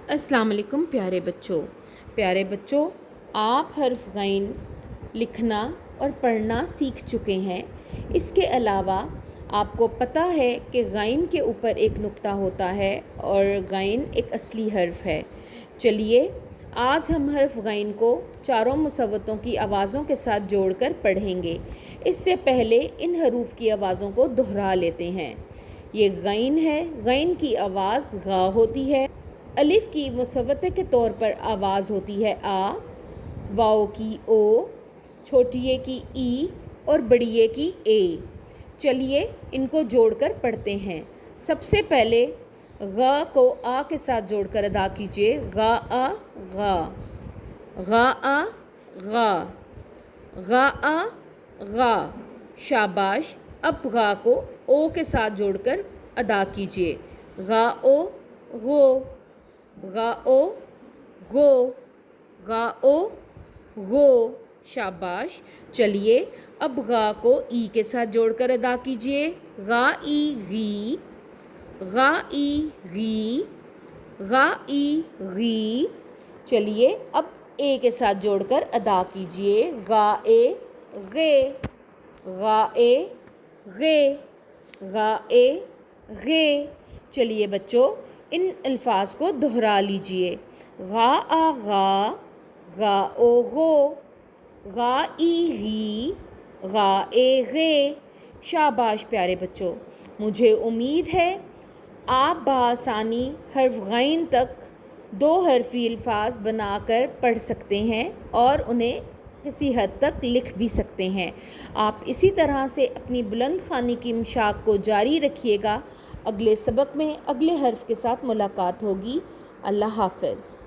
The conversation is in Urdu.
السلام علیکم پیارے بچوں آپ حرف غین لکھنا اور پڑھنا سیکھ چکے ہیں۔ اس کے علاوہ آپ کو پتہ ہے کہ غین کے اوپر ایک نقطہ ہوتا ہے اور غین ایک اصلی حرف ہے۔ چلیے آج ہم حرف غین کو چاروں مصوتوں کی آوازوں کے ساتھ جوڑ کر پڑھیں گے۔ اس سے پہلے ان حروف کی آوازوں کو دہرا لیتے ہیں۔ یہ غین ہے، غین کی آواز غا ہوتی ہے۔ الف کی مصوتے کے طور پر آواز ہوتی ہے آ، واؤ کی او، چھوٹی اے کی ای اور بڑی اے کی اے۔ چلیے ان کو جوڑ کر پڑھتے ہیں۔ سب سے پہلے غ کو آ کے ساتھ جوڑ کر ادا کیجیے۔ غا آ غا، غا آ غا، غا آ غا۔ شاباش۔ اب غا کو او کے ساتھ جوڑ کر ادا کیجیے۔ غا او غو، غا او غو، غا او غو۔ شاباش۔ چلیے اب غا کو ای کے ساتھ جوڑ کر ادا کیجیے۔ غا ای غی، غا ای غی، غا ای غی۔ چلیے اب اے کے ساتھ جوڑ کر ادا کیجیے۔ غا اے غے، غا اے غے، غا اے غے۔ چلیے بچوں ان الفاظ کو دہرا لیجیے۔ غا آ غا، غا او غو، غا ای غی، غا اے غے۔ شاباش پیارے بچوں، مجھے امید ہے آپ بآسانی حرف غین تک دو حرفی الفاظ بنا کر پڑھ سکتے ہیں اور انہیں کسی حد تک لکھ بھی سکتے ہیں۔ آپ اسی طرح سے اپنی بلند خوانی کی مشاق کو جاری رکھیے گا۔ اگلے سبق میں اگلے حرف کے ساتھ ملاقات ہوگی۔ اللہ حافظ۔